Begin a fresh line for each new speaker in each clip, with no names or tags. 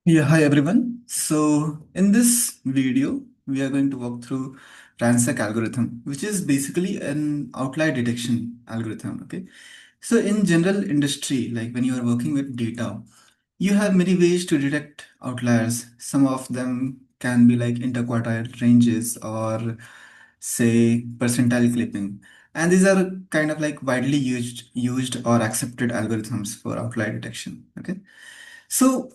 Yeah, hi everyone. So in this video, we are going to walk through Ransac algorithm, which is basically an outlier detection algorithm. Okay. So in general industry, like when you are working with data, you have many ways to detect outliers. Some of them can be like interquartile ranges or say percentile clipping. And these are kind of like widely used or accepted algorithms for outlier detection. Okay. So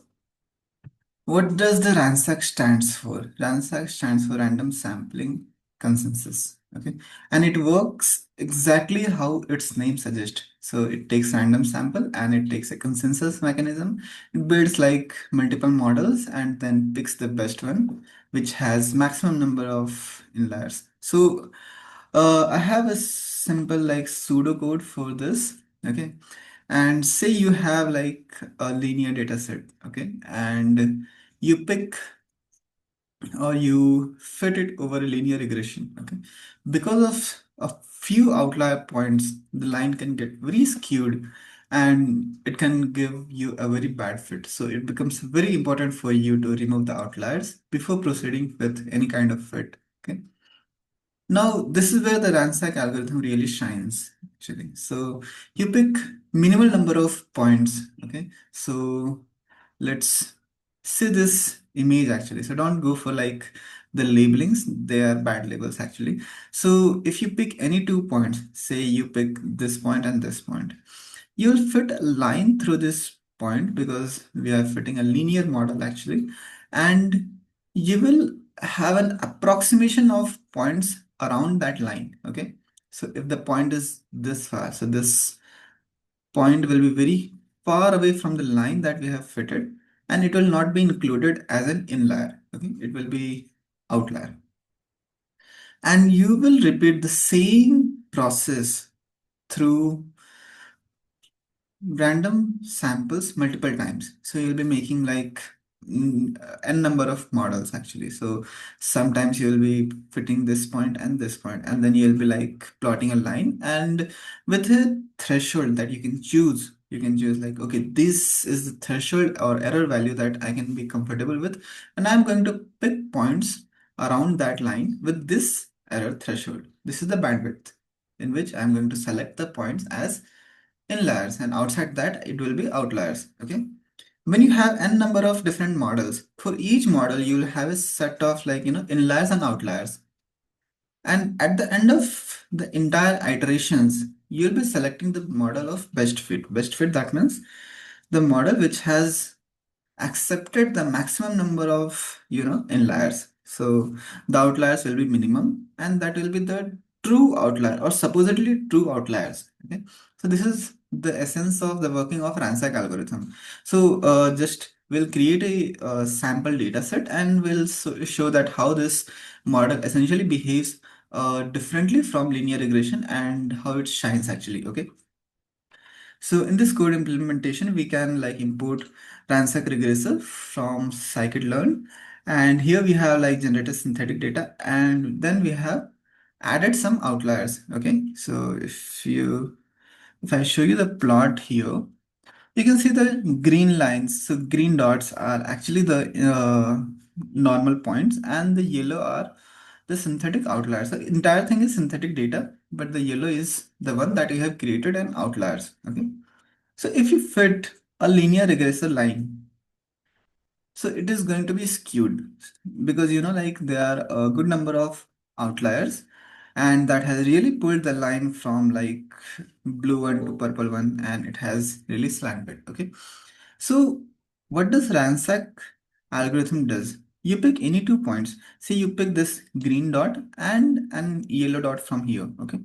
what does the RANSAC stands for? RANSAC stands for Random Sampling Consensus. Okay, and it works exactly how its name suggests. So it takes random sample and it takes a consensus mechanism. It builds like multiple models and then picks the best one, which has maximum number of inliers. So I have a simple like pseudocode for this. Okay, and say you have like a linear data set. Okay, and you pick or you fit it over a linear regression. Okay, because of a few outlier points, the line can get very skewed and it can give you a very bad fit. So it becomes very important for you to remove the outliers before proceeding with any kind of fit. Okay, now this is where the Ransac algorithm really shines actually. So you pick minimal number of points. Okay, so let's see this image actually. So don't go for like the labelings, they are bad labels actually. So if you pick any 2 points, say you pick this point and this point, you'll fit a line through this point because we are fitting a linear model actually, and you will have an approximation of points around that line. Okay, so if the point is this far, so this point will be very far away from the line that we have fitted, and it will not be included as an inlier. Okay, it will be outlier, and you will repeat the same process through random samples multiple times. So you'll be making like n number of models actually. So sometimes you'll be fitting this point and this point, and then you'll be like plotting a line and with a threshold that you can choose. You can choose like, okay, this is the threshold or error value that I can be comfortable with, and I'm going to pick points around that line with this error threshold. This is the bandwidth in which I'm going to select the points as inliers, and outside that it will be outliers. Okay, when you have n number of different models, for each model you will have a set of like inliers and outliers, and at the end of the entire iterations you'll be selecting the model of best fit. That means the model which has accepted the maximum number of inliers. So the outliers will be minimum, and that will be the true outlier or supposedly true outliers. Okay, so this is the essence of the working of Ransac algorithm. So just we'll create a sample data set and we'll show that how this model essentially behaves differently from linear regression and how it shines actually. Okay, so in this code implementation, we can like import Ransac regressor from scikit-learn. And here we have like generated synthetic data, and then we have added some outliers. Okay, so if I show you the plot here, you can see the green lines. So green dots are actually the normal points, and the yellow are the synthetic outliers. The entire thing is synthetic data, but the yellow is the one that you have created an outliers. Okay. So if you fit a linear regressor line, so it is going to be skewed because like there are a good number of outliers, and that has really pulled the line from like blue one to purple one, and it has really slanted. Okay. So what does Ransac algorithm does? You pick any 2 points. Say you pick this green dot and an yellow dot from here. Okay,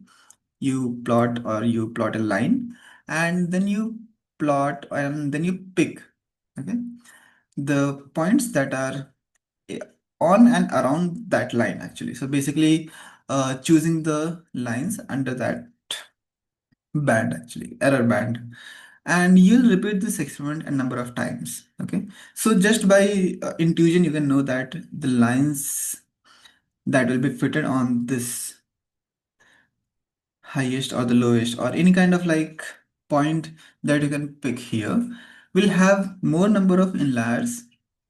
you plot a line, and then you plot and then you pick, okay, the points that are eh, on and around that line actually. So basically choosing the lines under that band actually, error band, and you'll repeat this experiment a number of times. Okay, so just by intuition you can know that the lines that will be fitted on this highest or the lowest or any kind of like point that you can pick here will have more number of inliers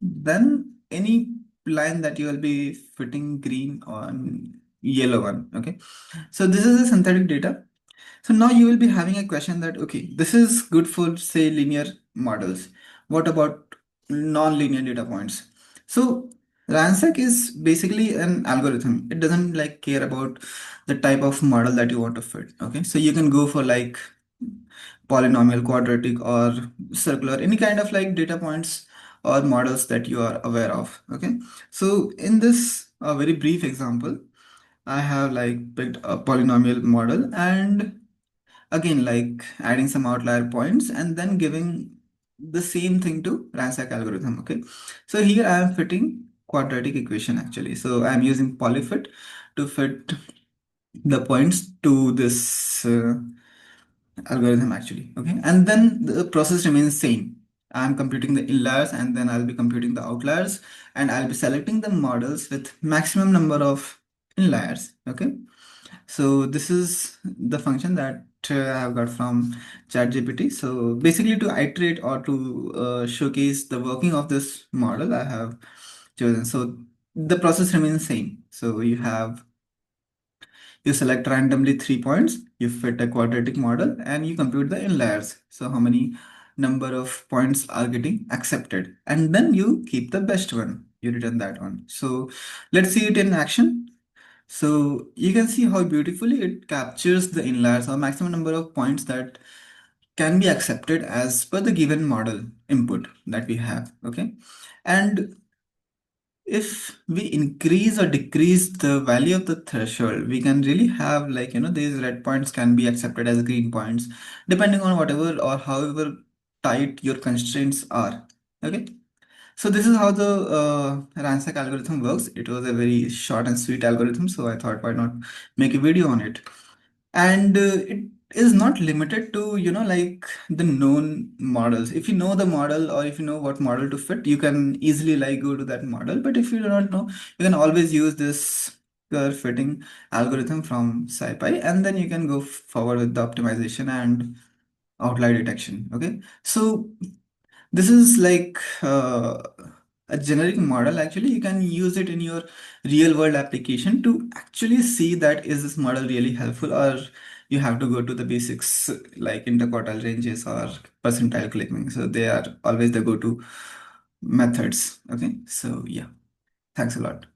then any line that you will be fitting green on yellow one. Okay. So this is a synthetic data. So now you will be having a question that, okay, this is good for say linear models. What about non-linear data points? So Ransac is basically an algorithm. It doesn't like care about the type of model that you want to fit. Okay. So you can go for like polynomial, quadratic, or circular, any kind of like data points or models that you are aware of. Okay. So in this very brief example, I have like picked a polynomial model and again like adding some outlier points and then giving the same thing to Ransac algorithm. Okay, so here I am fitting quadratic equation actually. So I'm using polyfit to fit the points to this algorithm actually. Okay, and then the process remains same. I'm computing the inliers and then I'll be computing the outliers and I'll be selecting the models with maximum number of inliers. Okay, so this is the function that I have got from ChatGPT. So basically to iterate or to showcase the working of this model, I have chosen. So the process remains same. So you select randomly 3 points, you fit a quadratic model and you compute the inliers. So how many number of points are getting accepted. And then you keep the best one. You return that one. So let's see it in action. So you can see how beautifully it captures the inliers or maximum number of points that can be accepted as per the given model input that we have. Okay. And if we increase or decrease the value of the threshold, we can really have like, these red points can be accepted as green points, depending on whatever or however tight your constraints are. Okay. So this is how the Ransac algorithm works. It was a very short and sweet algorithm, so I thought why not make a video on it. And it is not limited to, like the known models. If you know the model or if you know what model to fit, you can easily like go to that model. But if you do not know, you can always use this curve fitting algorithm from SciPy, and then you can go forward with the optimization and outlier detection. Okay, so this is like a generic model. Actually, you can use it in your real world application to actually see that is this model really helpful, or you have to go to the basics like interquartile ranges or percentile clipping. So they are always the go-to methods. Okay, so yeah, thanks a lot.